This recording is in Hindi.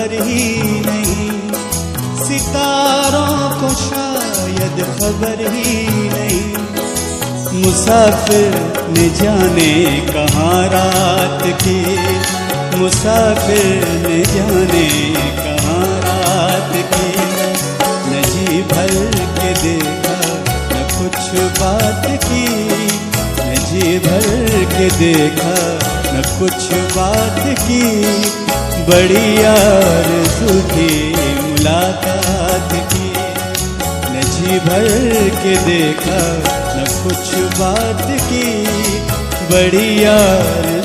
खबर ही नहीं, सितारों को शायद खबर ही नहीं। मुसाफिर न जाने कहाँ रात की, मुसाफिर न जाने कहाँ रात की। न जी भर के देखा न कुछ बात की, न जी भर के देखा न कुछ बात की। बड़ी आरज़ू थी मुलाकात की, न जी भर के देखा न कुछ बात की। बड़ी आरज़ू